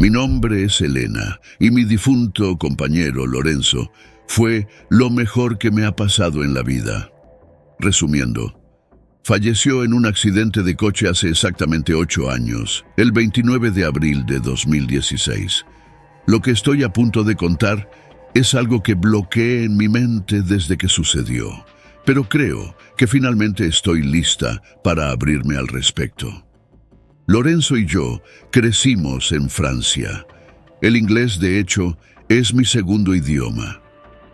Mi nombre es Elena y mi difunto compañero Lorenzo fue lo mejor que me ha pasado en la vida. Resumiendo, falleció en un accidente de coche hace exactamente 8 años, el 29 de abril de 2016. Lo que estoy a punto de contar es algo que bloqueé en mi mente desde que sucedió, pero creo que finalmente estoy lista para abrirme al respecto. Lorenzo y yo crecimos en Francia. El inglés, de hecho, es mi segundo idioma.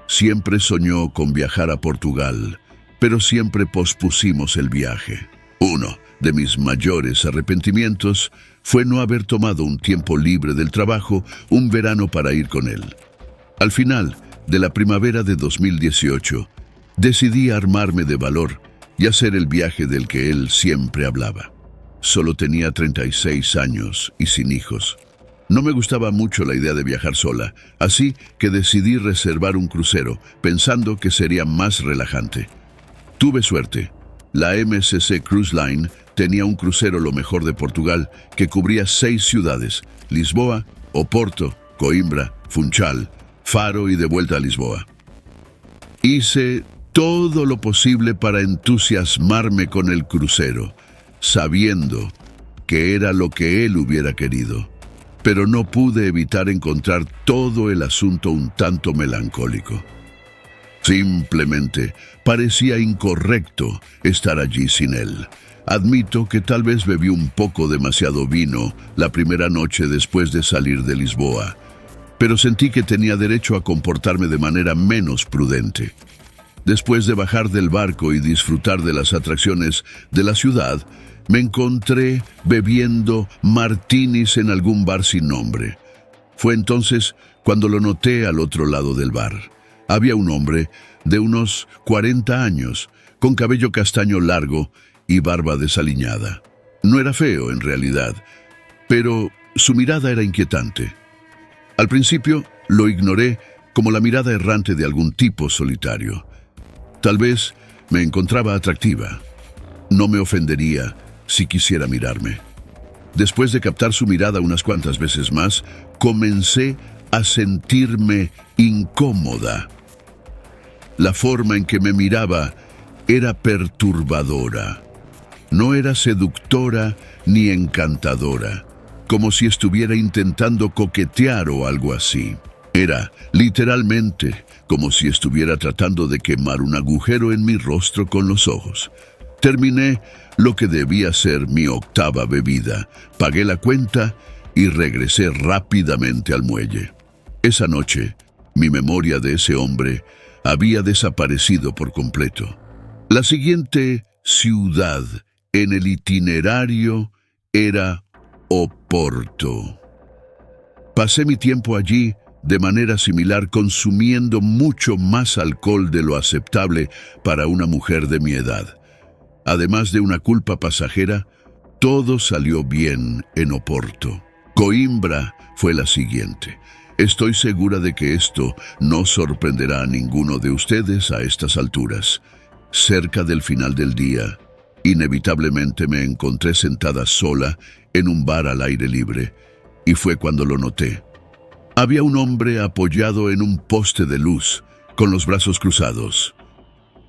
Siempre soñó con viajar a Portugal, pero siempre pospusimos el viaje. Uno de mis mayores arrepentimientos fue no haber tomado un tiempo libre del trabajo un verano para ir con él. Al final de la primavera de 2018, decidí armarme de valor y hacer el viaje del que él siempre hablaba. Solo tenía 36 años y sin hijos. No me gustaba mucho la idea de viajar sola, así que decidí reservar un crucero, pensando que sería más relajante. Tuve suerte. La MSC Cruise Line tenía un crucero lo mejor de Portugal que cubría 6 ciudades: Lisboa, Oporto, Coimbra, Funchal, Faro y de vuelta a Lisboa. Hice todo lo posible para entusiasmarme con el crucero, sabiendo que era lo que él hubiera querido, pero no pude evitar encontrar todo el asunto un tanto melancólico. Simplemente parecía incorrecto estar allí sin él. Admito que tal vez bebí un poco demasiado vino la primera noche después de salir de Lisboa, pero sentí que tenía derecho a comportarme de manera menos prudente. Después de bajar del barco y disfrutar de las atracciones de la ciudad, me encontré bebiendo martinis en algún bar sin nombre. Fue entonces cuando lo noté al otro lado del bar. Había un hombre de unos 40 años, con cabello castaño largo y barba desaliñada. No era feo en realidad, pero su mirada era inquietante. Al principio lo ignoré como la mirada errante de algún tipo solitario. Tal vez me encontraba atractiva. No me ofendería si quisiera mirarme. Después de captar su mirada unas cuantas veces más, comencé a sentirme incómoda. La forma en que me miraba era perturbadora. No era seductora ni encantadora, como si estuviera intentando coquetear o algo así. Era, literalmente, como si estuviera tratando de quemar un agujero en mi rostro con los ojos. Terminé lo que debía ser mi 8ª bebida, pagué la cuenta y regresé rápidamente al muelle. Esa noche, mi memoria de ese hombre había desaparecido por completo. La siguiente ciudad en el itinerario era Oporto. Pasé mi tiempo allí de manera similar, consumiendo mucho más alcohol de lo aceptable para una mujer de mi edad. Además de una culpa pasajera, todo salió bien en Oporto. Coimbra fue la siguiente. Estoy segura de que esto no sorprenderá a ninguno de ustedes a estas alturas. Cerca del final del día, inevitablemente me encontré sentada sola en un bar al aire libre, y fue cuando lo noté. Había un hombre apoyado en un poste de luz, con los brazos cruzados.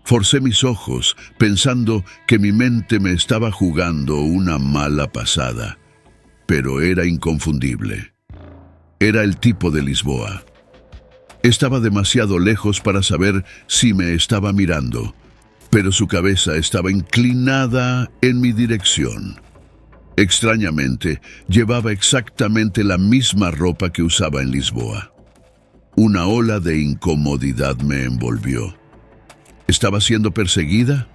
Forcé mis ojos, pensando que mi mente me estaba jugando una mala pasada, pero era inconfundible. Era el tipo de Lisboa. Estaba demasiado lejos para saber si me estaba mirando, pero su cabeza estaba inclinada en mi dirección. Extrañamente, llevaba exactamente la misma ropa que usaba en Lisboa. Una ola de incomodidad me envolvió. ¿Estaba siendo perseguida?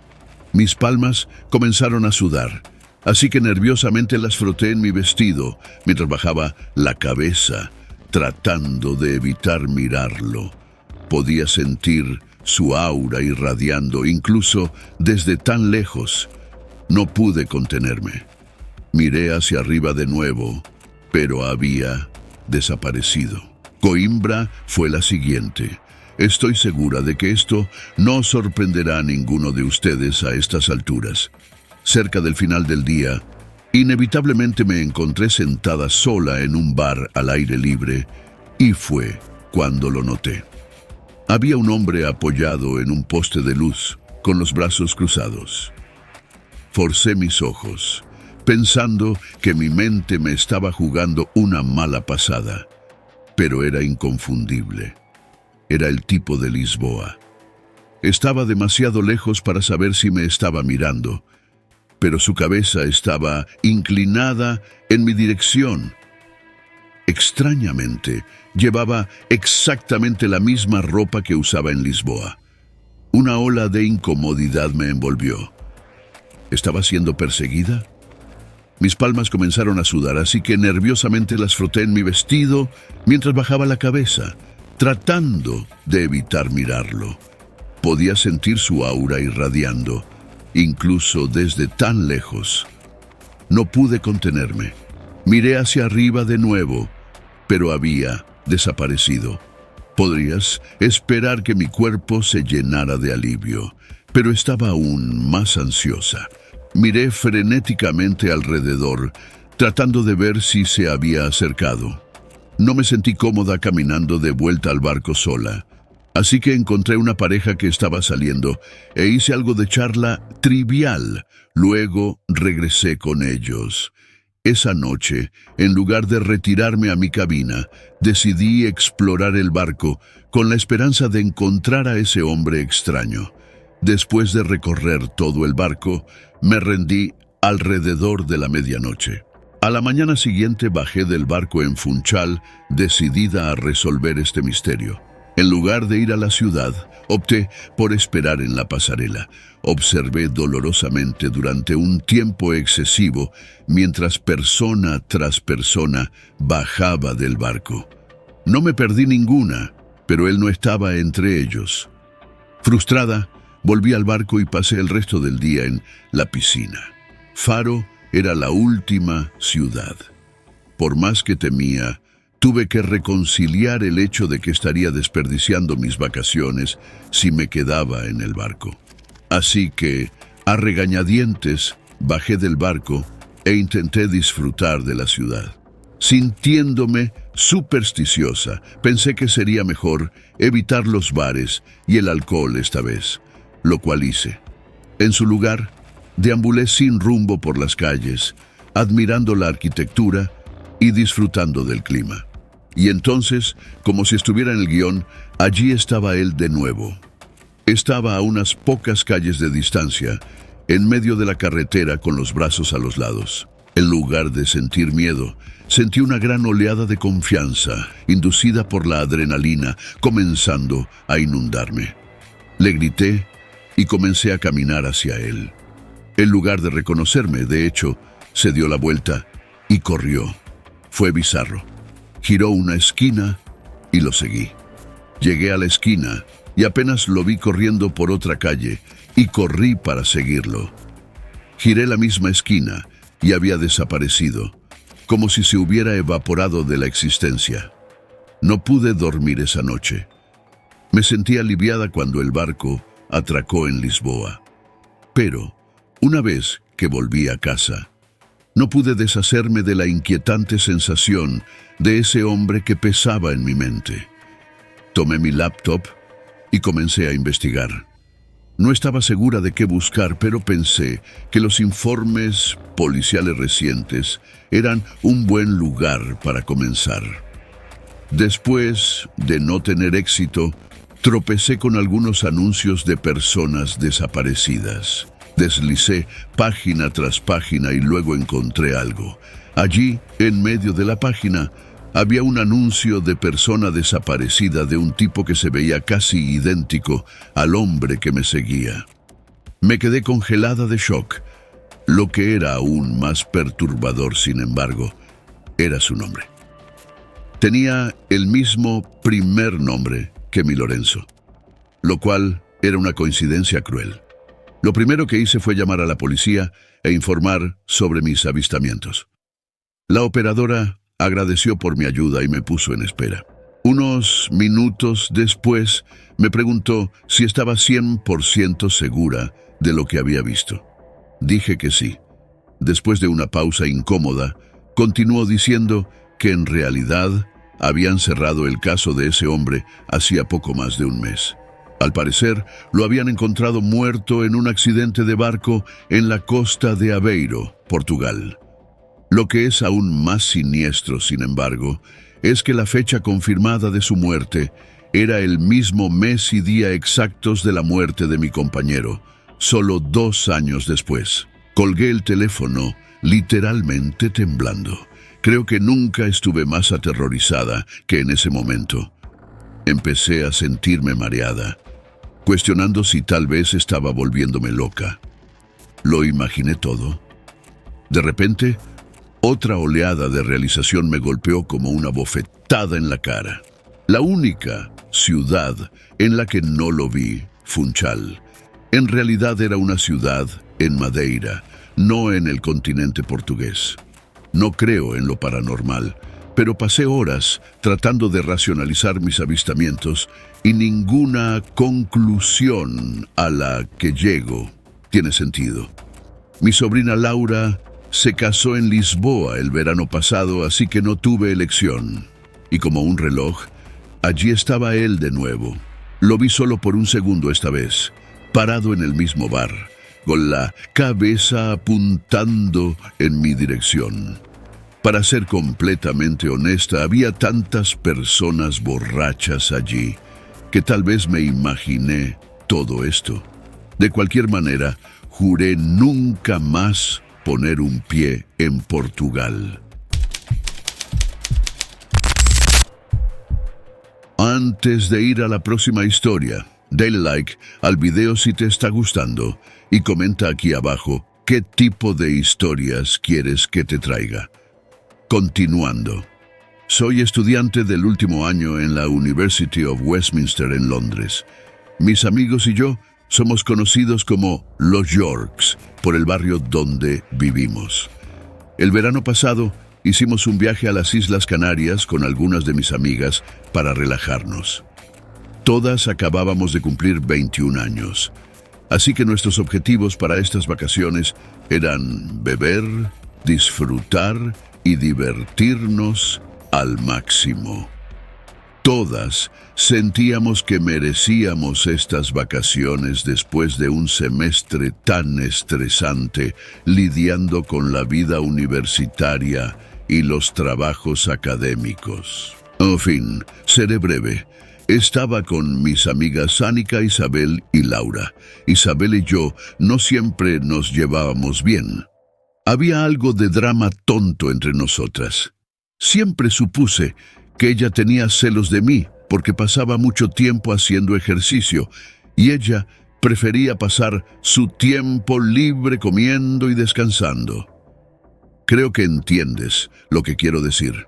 Mis palmas comenzaron a sudar, así que nerviosamente las froté en mi vestido mientras bajaba la cabeza, tratando de evitar mirarlo. Podía sentir su aura irradiando, incluso desde tan lejos. No pude contenerme. Miré hacia arriba de nuevo, pero había desaparecido. Coimbra fue la siguiente. Estoy segura de que esto no sorprenderá a ninguno de ustedes a estas alturas. Cerca del final del día, Inevitablemente me encontré sentada sola en un bar al aire libre y fue cuando lo noté. Había un hombre apoyado en un poste de luz, con los brazos cruzados. Forcé mis ojos, pensando que mi mente me estaba jugando una mala pasada, pero era inconfundible. Era el tipo de Lisboa. Estaba demasiado lejos para saber si me estaba mirando, pero su cabeza estaba inclinada en mi dirección. Extrañamente, llevaba exactamente la misma ropa que usaba en Lisboa. Una ola de incomodidad me envolvió. ¿Estaba siendo perseguida? Mis palmas comenzaron a sudar, así que nerviosamente las froté en mi vestido mientras bajaba la cabeza, tratando de evitar mirarlo. Podía sentir su aura irradiando, incluso desde tan lejos. No pude contenerme. Miré hacia arriba de nuevo, pero había desaparecido. Podrías esperar que mi cuerpo se llenara de alivio, pero estaba aún más ansiosa. Miré frenéticamente alrededor, tratando de ver si se había acercado. No me sentí cómoda caminando de vuelta al barco sola, así que encontré una pareja que estaba saliendo e hice algo de charla trivial. Luego regresé con ellos. Esa noche, en lugar de retirarme a mi cabina, decidí explorar el barco con la esperanza de encontrar a ese hombre extraño. Después de recorrer todo el barco, me rendí alrededor de la medianoche. A la mañana siguiente bajé del barco en Funchal, decidida a resolver este misterio. En lugar de ir a la ciudad, opté por esperar en la pasarela. Observé dolorosamente durante un tiempo excesivo mientras persona tras persona bajaba del barco. No me perdí ninguna, pero él no estaba entre ellos. Frustrada, volví al barco y pasé el resto del día en la piscina. Faro era la última ciudad. Por más que temía, tuve que reconciliar el hecho de que estaría desperdiciando mis vacaciones si me quedaba en el barco. Así que, a regañadientes, bajé del barco e intenté disfrutar de la ciudad. Sintiéndome supersticiosa, pensé que sería mejor evitar los bares y el alcohol esta vez, lo cual hice. En su lugar, deambulé sin rumbo por las calles, admirando la arquitectura y disfrutando del clima. Y entonces, como si estuviera en el guión, allí estaba él de nuevo. Estaba a unas pocas calles de distancia, en medio de la carretera con los brazos a los lados. En lugar de sentir miedo, sentí una gran oleada de confianza, inducida por la adrenalina, comenzando a inundarme. Le grité y comencé a caminar hacia él. En lugar de reconocerme, de hecho, se dio la vuelta y corrió. Fue bizarro. Giró una esquina y lo seguí. Llegué a la esquina y apenas lo vi corriendo por otra calle y corrí para seguirlo. Giré la misma esquina y había desaparecido, como si se hubiera evaporado de la existencia. No pude dormir esa noche. Me sentí aliviada cuando el barco atracó en Lisboa. Pero, una vez que volví a casa, no pude deshacerme de la inquietante sensación de ese hombre que pesaba en mi mente. Tomé mi laptop y comencé a investigar. No estaba segura de qué buscar, pero pensé que los informes policiales recientes eran un buen lugar para comenzar. Después de no tener éxito, tropecé con algunos anuncios de personas desaparecidas. Deslicé página tras página y luego encontré algo. Allí, en medio de la página, había un anuncio de persona desaparecida de un tipo que se veía casi idéntico al hombre que me seguía. Me quedé congelada de shock. Lo que era aún más perturbador, sin embargo, era su nombre. Tenía el mismo primer nombre que mi Lorenzo, lo cual era una coincidencia cruel. Lo primero que hice fue llamar a la policía e informar sobre mis avistamientos. La operadora agradeció por mi ayuda y me puso en espera. Unos minutos después me preguntó si estaba 100% segura de lo que había visto. Dije que sí. Después de una pausa incómoda, continuó diciendo que en realidad habían cerrado el caso de ese hombre hacía poco más de un mes. Al parecer, lo habían encontrado muerto en un accidente de barco en la costa de Aveiro, Portugal. Lo que es aún más siniestro, sin embargo, es que la fecha confirmada de su muerte era el mismo mes y día exactos de la muerte de mi compañero, solo 2 años después. Colgué el teléfono, literalmente temblando. Creo que nunca estuve más aterrorizada que en ese momento. Empecé a sentirme mareada, cuestionando si tal vez estaba volviéndome loca. Lo imaginé todo. De repente, otra oleada de realización me golpeó como una bofetada en la cara. La única ciudad en la que no lo vi, Funchal, en realidad era una ciudad en Madeira, no en el continente portugués. No creo en lo paranormal, pero pasé horas tratando de racionalizar mis avistamientos y ninguna conclusión a la que llego tiene sentido. Mi sobrina Laura se casó en Lisboa el verano pasado, así que no tuve elección. Y como un reloj, allí estaba él de nuevo. Lo vi solo por un segundo esta vez, parado en el mismo bar, con la cabeza apuntando en mi dirección. Para ser completamente honesta, había tantas personas borrachas allí que tal vez me imaginé todo esto. De cualquier manera, juré nunca más poner un pie en Portugal. Antes de ir a la próxima historia, dale like al video si te está gustando y comenta aquí abajo qué tipo de historias quieres que te traiga. Continuando. Soy estudiante del último año en la University of Westminster en Londres. Mis amigos y yo somos conocidos como los Yorks por el barrio donde vivimos. El verano pasado hicimos un viaje a las Islas Canarias con algunas de mis amigas para relajarnos. Todas acabábamos de cumplir 21 años, así que nuestros objetivos para estas vacaciones eran beber, disfrutar y divertirnos al máximo. Todas sentíamos que merecíamos estas vacaciones después de un semestre tan estresante lidiando con la vida universitaria y los trabajos académicos. En fin, seré breve. Estaba con mis amigas Anika, Isabel y Laura. Isabel y yo no siempre nos llevábamos bien. Había algo de drama tonto entre nosotras. Siempre supuse que ella tenía celos de mí porque pasaba mucho tiempo haciendo ejercicio y ella prefería pasar su tiempo libre comiendo y descansando. Creo que entiendes lo que quiero decir.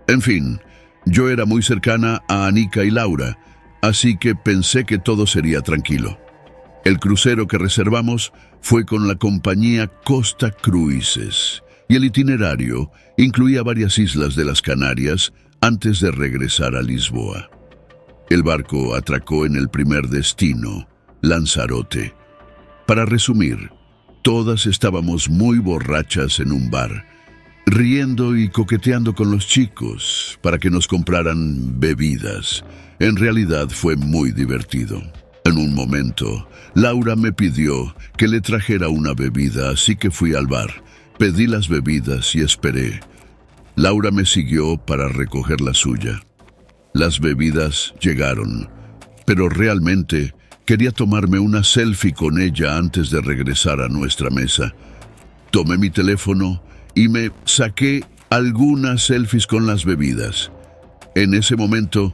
En fin, yo era muy cercana a Anika y Laura, así que pensé que todo sería tranquilo. El crucero que reservamos fue con la compañía Costa Cruises y el itinerario incluía varias islas de las Canarias antes de regresar a Lisboa. El barco atracó en el primer destino, Lanzarote. Para resumir, todas estábamos muy borrachas en un bar, riendo y coqueteando con los chicos para que nos compraran bebidas. En realidad fue muy divertido. En un momento, Laura me pidió que le trajera una bebida, así que fui al bar, pedí las bebidas y esperé. Laura me siguió para recoger la suya. Las bebidas llegaron, pero realmente quería tomarme una selfie con ella antes de regresar a nuestra mesa. Tomé mi teléfono y me saqué algunas selfies con las bebidas. En ese momento,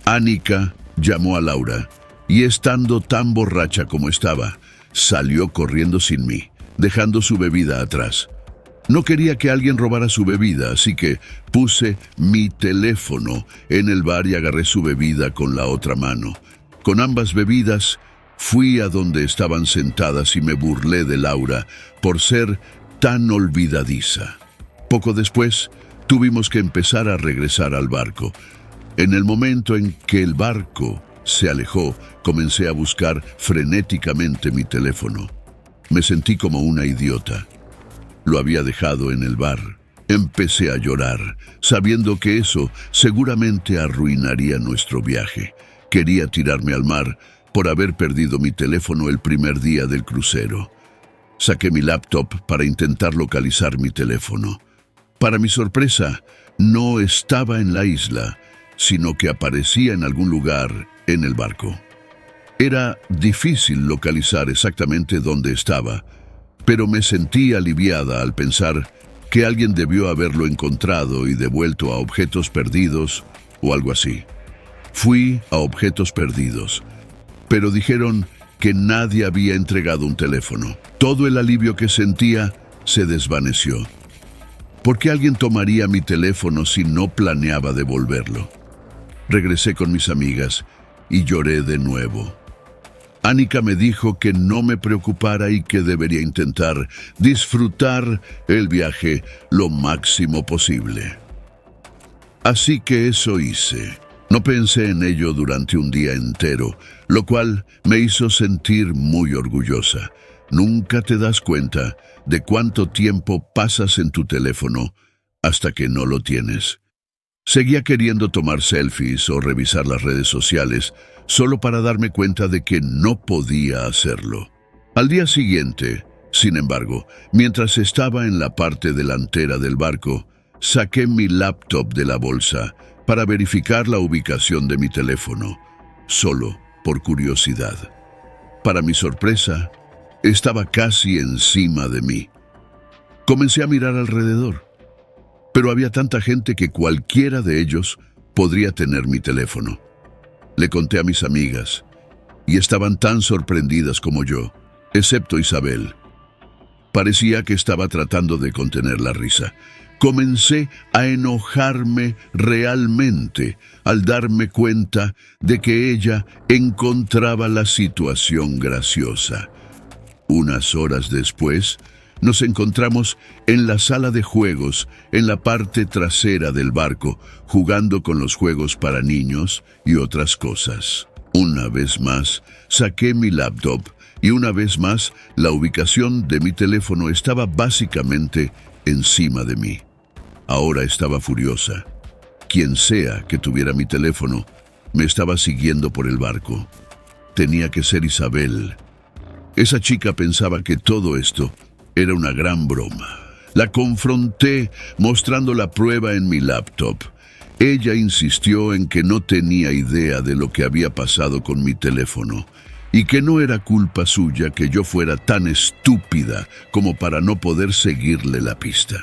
Anika llamó a Laura y estando tan borracha como estaba, salió corriendo sin mí, dejando su bebida atrás. No quería que alguien robara su bebida, así que puse mi teléfono en el bar y agarré su bebida con la otra mano. Con ambas bebidas, fui a donde estaban sentadas y me burlé de Laura por ser tan olvidadiza. Poco después, tuvimos que empezar a regresar al barco. En el momento en que el barco se alejó, comencé a buscar frenéticamente mi teléfono. Me sentí como una idiota. lo había dejado en el bar. Empecé a llorar, sabiendo que eso seguramente arruinaría nuestro viaje. Quería tirarme al mar por haber perdido mi teléfono el primer día del crucero. Saqué mi laptop para intentar localizar mi teléfono. Para mi sorpresa, no estaba en la isla, sino que aparecía en algún lugar en el barco. Era difícil localizar exactamente dónde estaba, pero me sentí aliviada al pensar que alguien debió haberlo encontrado y devuelto a Objetos Perdidos o algo así. Fui a Objetos Perdidos, pero dijeron que nadie había entregado un teléfono. Todo el alivio que sentía se desvaneció. ¿Por qué alguien tomaría mi teléfono si no planeaba devolverlo? Regresé con mis amigas y lloré de nuevo. Annika me dijo que no me preocupara y que debería intentar disfrutar el viaje lo máximo posible. Así que eso hice. No pensé en ello durante un día entero, lo cual me hizo sentir muy orgullosa. Nunca te das cuenta de cuánto tiempo pasas en tu teléfono hasta que no lo tienes. Seguía queriendo tomar selfies o revisar las redes sociales solo para darme cuenta de que no podía hacerlo. Al día siguiente, sin embargo, mientras estaba en la parte delantera del barco, saqué mi laptop de la bolsa para verificar la ubicación de mi teléfono, solo por curiosidad. Para mi sorpresa, estaba casi encima de mí. Comencé a mirar alrededor, pero había tanta gente que cualquiera de ellos podría tener mi teléfono. Le conté a mis amigas, y estaban tan sorprendidas como yo, excepto Isabel. Parecía que estaba tratando de contener la risa. Comencé a enojarme realmente al darme cuenta de que ella encontraba la situación graciosa. Unas horas después, nos encontramos en la sala de juegos, en la parte trasera del barco, jugando con los juegos para niños y otras cosas. Una vez más, saqué mi laptop y una vez más, la ubicación de mi teléfono estaba básicamente encima de mí. Ahora estaba furiosa. Quien sea que tuviera mi teléfono, me estaba siguiendo por el barco. Tenía que ser Isabel. Esa chica pensaba que todo esto era una gran broma. La confronté mostrando la prueba en mi laptop. Ella insistió en que no tenía idea de lo que había pasado con mi teléfono y que no era culpa suya que yo fuera tan estúpida como para no poder seguirle la pista.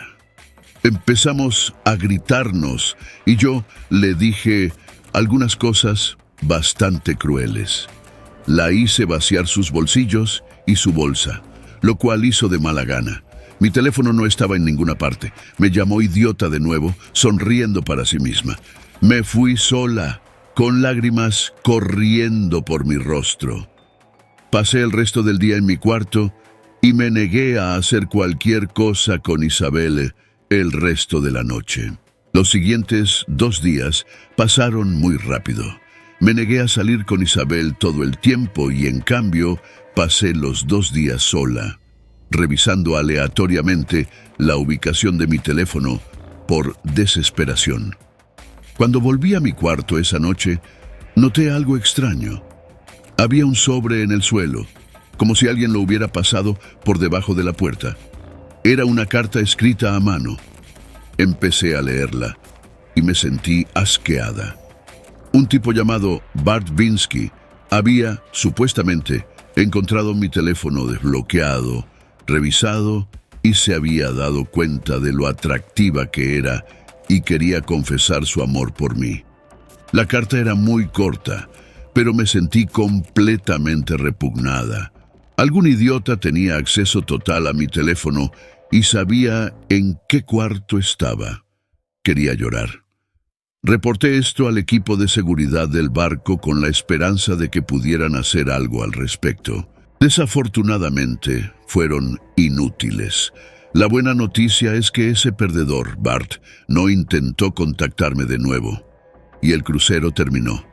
Empezamos a gritarnos y yo le dije algunas cosas bastante crueles. La hice vaciar sus bolsillos y su bolsa, lo cual hizo de mala gana. Mi teléfono no estaba en ninguna parte. Me llamó idiota de nuevo, sonriendo para sí misma. Me fui sola, con lágrimas corriendo por mi rostro. Pasé el resto del día en mi cuarto y me negué a hacer cualquier cosa con Isabel el resto de la noche. Los siguientes 2 días pasaron muy rápido. Me negué a salir con Isabel todo el tiempo y en cambio pasé los 2 días sola, revisando aleatoriamente la ubicación de mi teléfono por desesperación. Cuando volví a mi cuarto esa noche, noté algo extraño. Había un sobre en el suelo, como si alguien lo hubiera pasado por debajo de la puerta. Era una carta escrita a mano. Empecé a leerla y me sentí asqueada. Un tipo llamado Bart Vinsky había, supuestamente, encontrado mi teléfono desbloqueado, revisado y se había dado cuenta de lo atractiva que era y quería confesar su amor por mí. La carta era muy corta, pero me sentí completamente repugnada. Algún idiota tenía acceso total a mi teléfono y sabía en qué cuarto estaba. Quería llorar. Reporté esto al equipo de seguridad del barco con la esperanza de que pudieran hacer algo al respecto. Desafortunadamente, fueron inútiles. La buena noticia es que ese perdedor, Bart, no intentó contactarme de nuevo. Y el crucero terminó.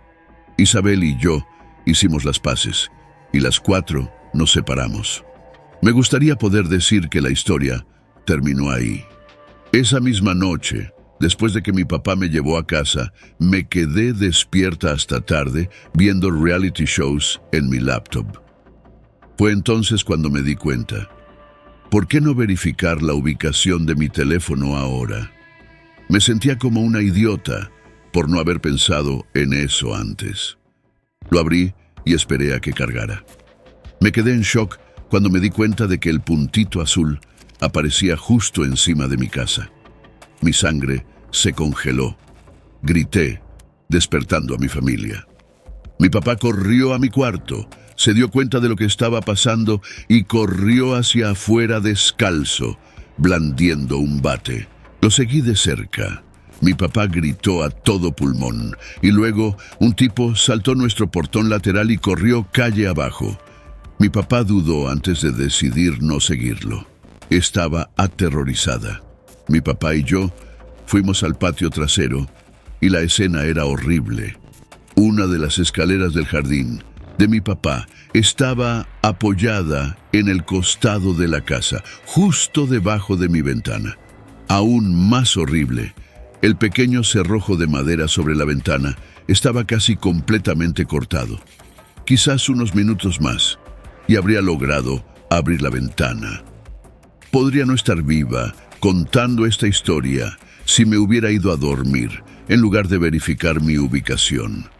Isabel y yo hicimos las paces, y las 4 nos separamos. Me gustaría poder decir que la historia terminó ahí. Esa misma noche, después de que mi papá me llevó a casa, me quedé despierta hasta tarde viendo reality shows en mi laptop. Fue entonces cuando me di cuenta. ¿Por qué no verificar la ubicación de mi teléfono ahora? Me sentía como una idiota por no haber pensado en eso antes. Lo abrí y esperé a que cargara. Me quedé en shock cuando me di cuenta de que el puntito azul aparecía justo encima de mi casa. Mi sangre se congeló. Grité, despertando a mi familia. Mi papá corrió a mi cuarto, se dio cuenta de lo que estaba pasando y corrió hacia afuera descalzo, blandiendo un bate. Lo seguí de cerca. Mi papá gritó a todo pulmón y luego un tipo saltó nuestro portón lateral y corrió calle abajo. Mi papá dudó antes de decidir no seguirlo. Estaba aterrorizada. Mi papá y yo fuimos al patio trasero y la escena era horrible. Una de las escaleras del jardín de mi papá estaba apoyada en el costado de la casa, justo debajo de mi ventana. Aún más horrible, el pequeño cerrojo de madera sobre la ventana estaba casi completamente cortado. Quizás unos minutos más y habría logrado abrir la ventana. Podría no estar viva contando esta historia si me hubiera ido a dormir en lugar de verificar mi ubicación.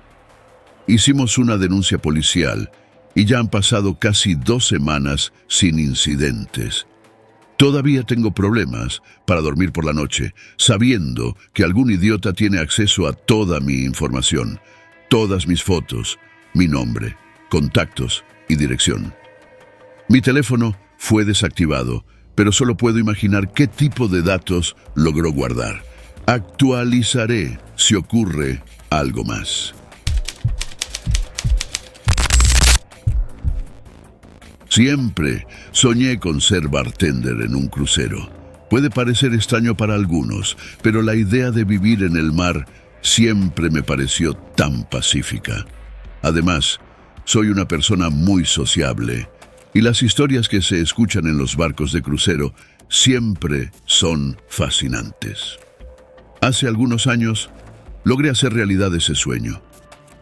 Hicimos una denuncia policial y ya han pasado casi 2 semanas sin incidentes. Todavía tengo problemas para dormir por la noche, sabiendo que algún idiota tiene acceso a toda mi información, todas mis fotos, mi nombre, contactos y dirección. Mi teléfono fue desactivado, pero solo puedo imaginar qué tipo de datos logró guardar. Actualizaré si ocurre algo más. Siempre soñé con ser bartender en un crucero. Puede parecer extraño para algunos, pero la idea de vivir en el mar siempre me pareció tan pacífica. Además, soy una persona muy sociable, y las historias que se escuchan en los barcos de crucero siempre son fascinantes. Hace algunos años, logré hacer realidad ese sueño.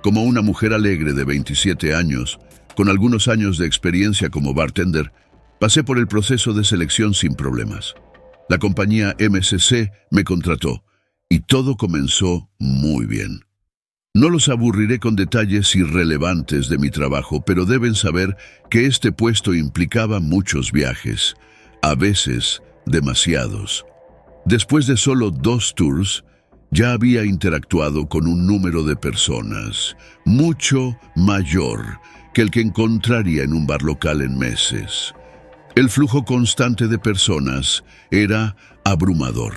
Como una mujer alegre de 27 años, con algunos años de experiencia como bartender, pasé por el proceso de selección sin problemas. La compañía MSC me contrató y todo comenzó muy bien. No los aburriré con detalles irrelevantes de mi trabajo, pero deben saber que este puesto implicaba muchos viajes, a veces demasiados. Después de solo 2 tours, ya había interactuado con un número de personas mucho mayor que el que encontraría en un bar local en meses. El flujo constante de personas era abrumador,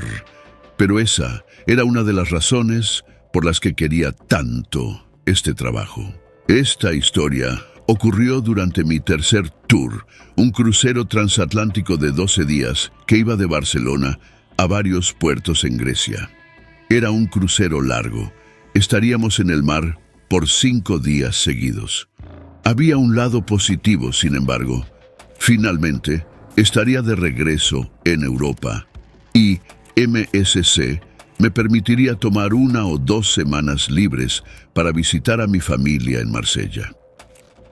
pero esa era una de las razones por las que quería tanto este trabajo. Esta historia ocurrió durante mi tercer tour, un crucero transatlántico de 12 días que iba de Barcelona a varios puertos en Grecia. Era un crucero largo. Estaríamos en el mar por 5 días seguidos. Había un lado positivo, sin embargo. Finalmente, estaría de regreso en Europa y MSC me permitiría tomar 1 o 2 semanas libres para visitar a mi familia en Marsella.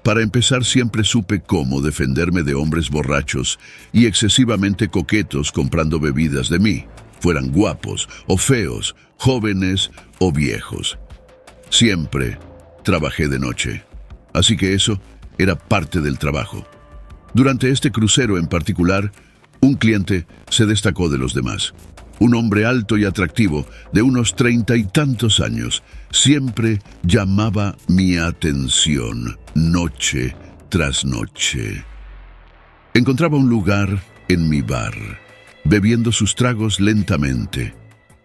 Para empezar, siempre supe cómo defenderme de hombres borrachos y excesivamente coquetos comprando bebidas de mí, fueran guapos o feos, jóvenes o viejos. Siempre trabajé de noche, así que eso era parte del trabajo. Durante este crucero en particular, un cliente se destacó de los demás. Un hombre alto y atractivo, de unos 30 y tantos años, siempre llamaba mi atención, noche tras noche. Encontraba un lugar en mi bar, bebiendo sus tragos lentamente.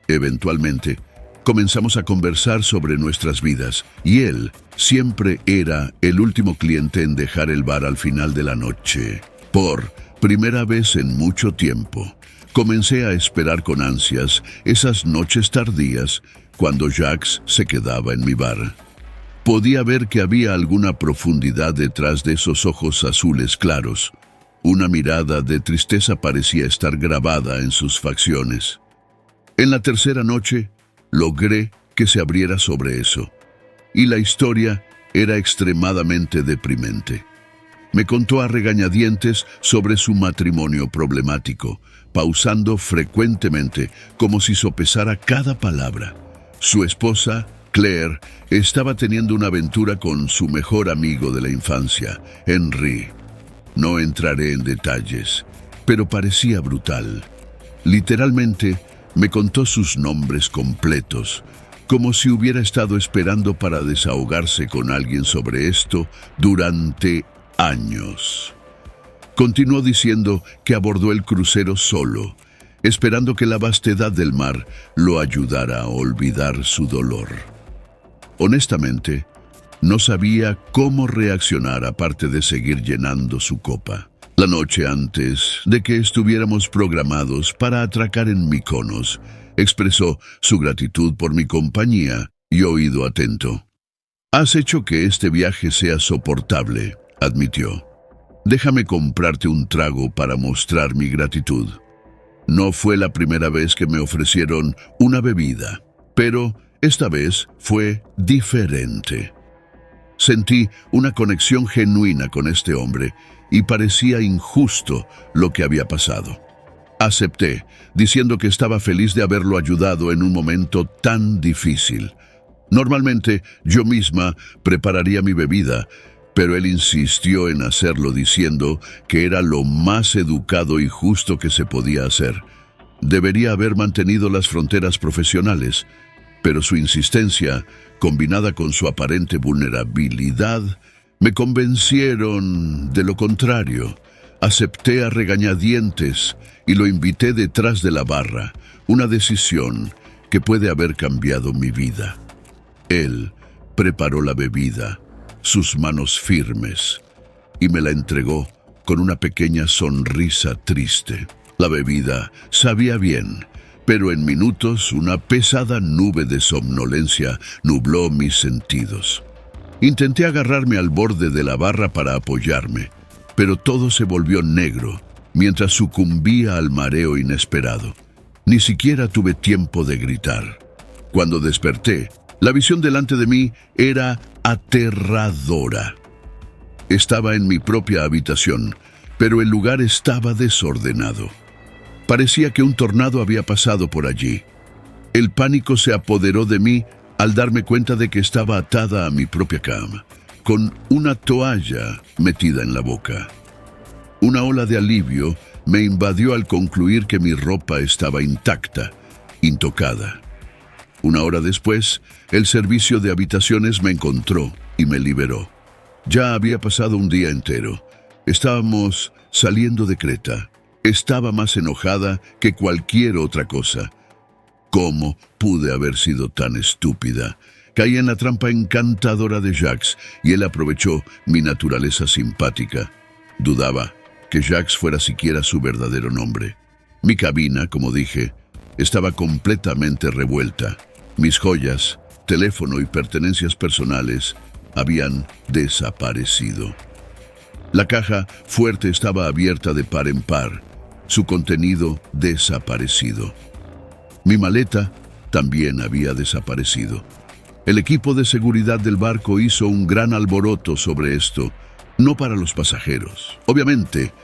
Eventualmente, comenzamos a conversar sobre nuestras vidas, y él siempre era el último cliente en dejar el bar al final de la noche. Por primera vez en mucho tiempo, comencé a esperar con ansias esas noches tardías cuando Jacques se quedaba en mi bar. Podía ver que había alguna profundidad detrás de esos ojos azules claros, Una mirada de tristeza parecía estar grabada en sus facciones. En la tercera noche, logré que se abriera sobre eso, y la historia era extremadamente deprimente. Me contó a regañadientes sobre su matrimonio problemático, pausando frecuentemente como si sopesara cada palabra. Su esposa, Claire, estaba teniendo una aventura con su mejor amigo de la infancia, Henry. No entraré en detalles, pero parecía brutal. Literalmente, me contó sus nombres completos, como si hubiera estado esperando para desahogarse con alguien sobre esto durante años. Continuó diciendo que abordó el crucero solo, esperando que la vastedad del mar lo ayudara a olvidar su dolor. Honestamente, no sabía cómo reaccionar aparte de seguir llenando su copa. La noche antes de que estuviéramos programados para atracar en Mykonos, expresó su gratitud por mi compañía y oído atento. «Has hecho que este viaje sea soportable», admitió. «Déjame comprarte un trago para mostrar mi gratitud». No fue la primera vez que me ofrecieron una bebida, pero esta vez fue diferente. Sentí una conexión genuina con este hombre y parecía injusto lo que había pasado. Acepté, diciendo que estaba feliz de haberlo ayudado en un momento tan difícil. Normalmente yo misma prepararía mi bebida, pero él insistió en hacerlo diciendo que era lo más educado y justo que se podía hacer. Debería haber mantenido las fronteras profesionales, pero su insistencia, combinada con su aparente vulnerabilidad, me convencieron de lo contrario. Acepté a regañadientes y lo invité detrás de la barra, una decisión que puede haber cambiado mi vida. Él preparó la bebida, sus manos firmes, y me la entregó con una pequeña sonrisa triste. La bebida sabía bien, pero en minutos una pesada nube de somnolencia nubló mis sentidos. Intenté agarrarme al borde de la barra para apoyarme, pero todo se volvió negro mientras sucumbía al mareo inesperado. Ni siquiera tuve tiempo de gritar. Cuando desperté, la visión delante de mí era aterradora. Estaba en mi propia habitación, pero el lugar estaba desordenado. Parecía que un tornado había pasado por allí. El pánico se apoderó de mí al darme cuenta de que estaba atada a mi propia cama, con una toalla metida en la boca. Una ola de alivio me invadió al concluir que mi ropa estaba intacta, intocada. Una hora después, el servicio de habitaciones me encontró y me liberó. Ya había pasado un día entero. Estábamos saliendo de Creta. Estaba más enojada que cualquier otra cosa. ¿Cómo pude haber sido tan estúpida? Caí en la trampa encantadora de Jacques y él aprovechó mi naturaleza simpática. Dudaba que Jacques fuera siquiera su verdadero nombre. Mi cabina, como dije, estaba completamente revuelta. Mis joyas, teléfono y pertenencias personales habían desaparecido. La caja fuerte estaba abierta de par en par, su contenido desaparecido. Mi maleta también había desaparecido. El equipo de seguridad del barco hizo un gran alboroto sobre esto, no para los pasajeros, obviamente,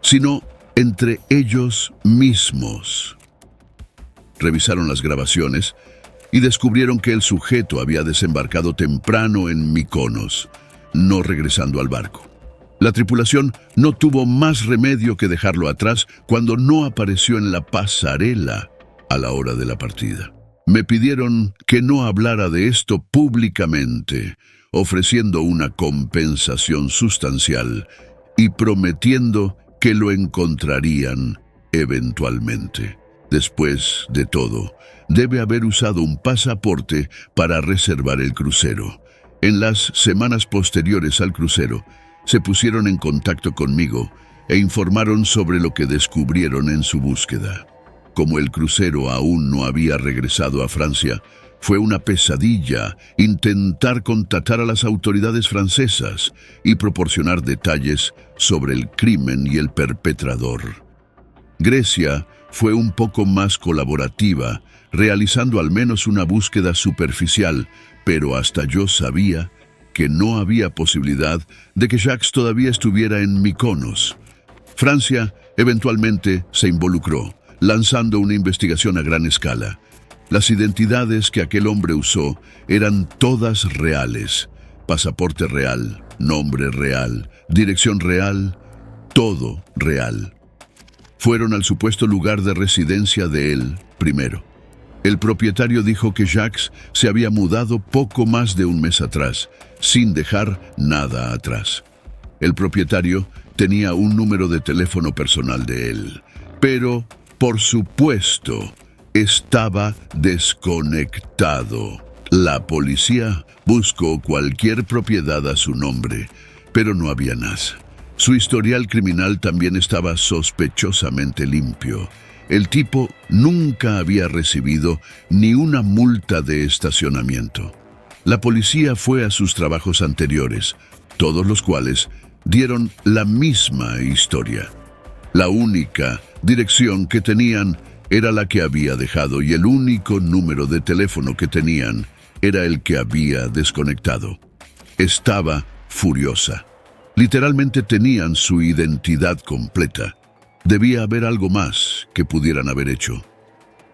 sino entre ellos mismos. Revisaron las grabaciones y descubrieron que el sujeto había desembarcado temprano en Mykonos, no regresando al barco. La tripulación no tuvo más remedio que dejarlo atrás cuando no apareció en la pasarela a la hora de la partida. Me pidieron que no hablara de esto públicamente, ofreciendo una compensación sustancial y prometiendo que lo encontrarían eventualmente. Después de todo, debe haber usado un pasaporte para reservar el crucero. En las semanas posteriores al crucero, se pusieron en contacto conmigo e informaron sobre lo que descubrieron en su búsqueda. Como el crucero aún no había regresado a Francia, fue una pesadilla intentar contactar a las autoridades francesas y proporcionar detalles sobre el crimen y el perpetrador. Grecia fue un poco más colaborativa, realizando al menos una búsqueda superficial, pero hasta yo sabía que no había posibilidad de que Jacques todavía estuviera en Mykonos. Francia eventualmente se involucró, lanzando una investigación a gran escala. Las identidades que aquel hombre usó eran todas reales. Pasaporte real, nombre real, dirección real, todo real. Fueron al supuesto lugar de residencia de él primero. El propietario dijo que Jacques se había mudado poco más de un mes atrás, sin dejar nada atrás. El propietario tenía un número de teléfono personal de él, pero, por supuesto, estaba desconectado. La policía buscó cualquier propiedad a su nombre, pero no había nada. Su historial criminal también estaba sospechosamente limpio. El tipo nunca había recibido ni una multa de estacionamiento. La policía fue a sus trabajos anteriores, todos los cuales dieron la misma historia. La única dirección que tenían era la que había dejado y el único número de teléfono que tenían era el que había desconectado. Estaba furiosa. Literalmente tenían su identidad completa. Debía haber algo más que pudieran haber hecho.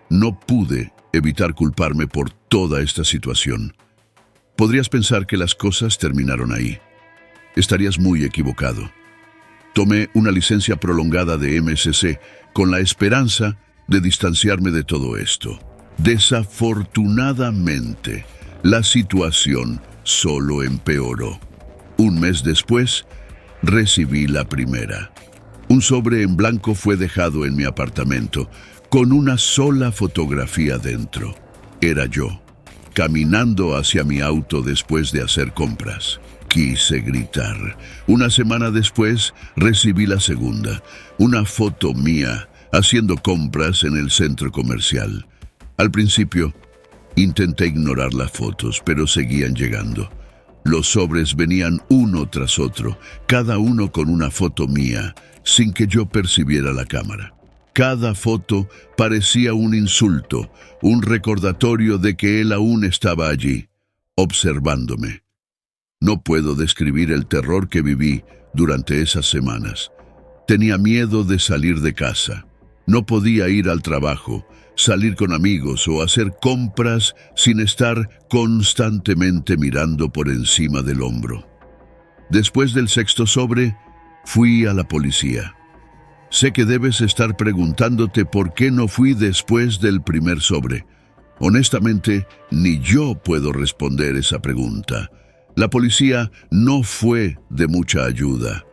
No pude evitar culparme por toda esta situación. Podrías pensar que las cosas terminaron ahí. Estarías muy equivocado. Tomé una licencia prolongada de MSC con la esperanza de distanciarme de todo esto. Desafortunadamente, la situación solo empeoró. Un mes después, recibí la primera. Un sobre en blanco fue dejado en mi apartamento, con una sola fotografía dentro. Era yo, caminando hacia mi auto después de hacer compras. Quise gritar. Una semana después, recibí la segunda, una foto mía, haciendo compras en el centro comercial. Al principio, intenté ignorar las fotos, pero seguían llegando. Los sobres venían uno tras otro, cada uno con una foto mía, sin que yo percibiera la cámara. Cada foto parecía un insulto, un recordatorio de que él aún estaba allí, observándome. No puedo describir el terror que viví durante esas semanas. Tenía miedo de salir de casa. No podía ir al trabajo, salir con amigos o hacer compras sin estar constantemente mirando por encima del hombro. Después del sexto sobre, fui a la policía. Sé que debes estar preguntándote por qué no fui después del primer sobre. Honestamente, ni yo puedo responder esa pregunta. La policía no fue de mucha ayuda.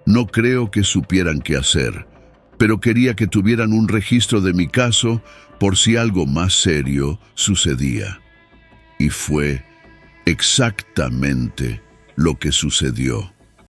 No creo que supieran qué hacer, pero quería que tuvieran un registro de mi caso por si algo más serio sucedía. Y fue exactamente lo que sucedió.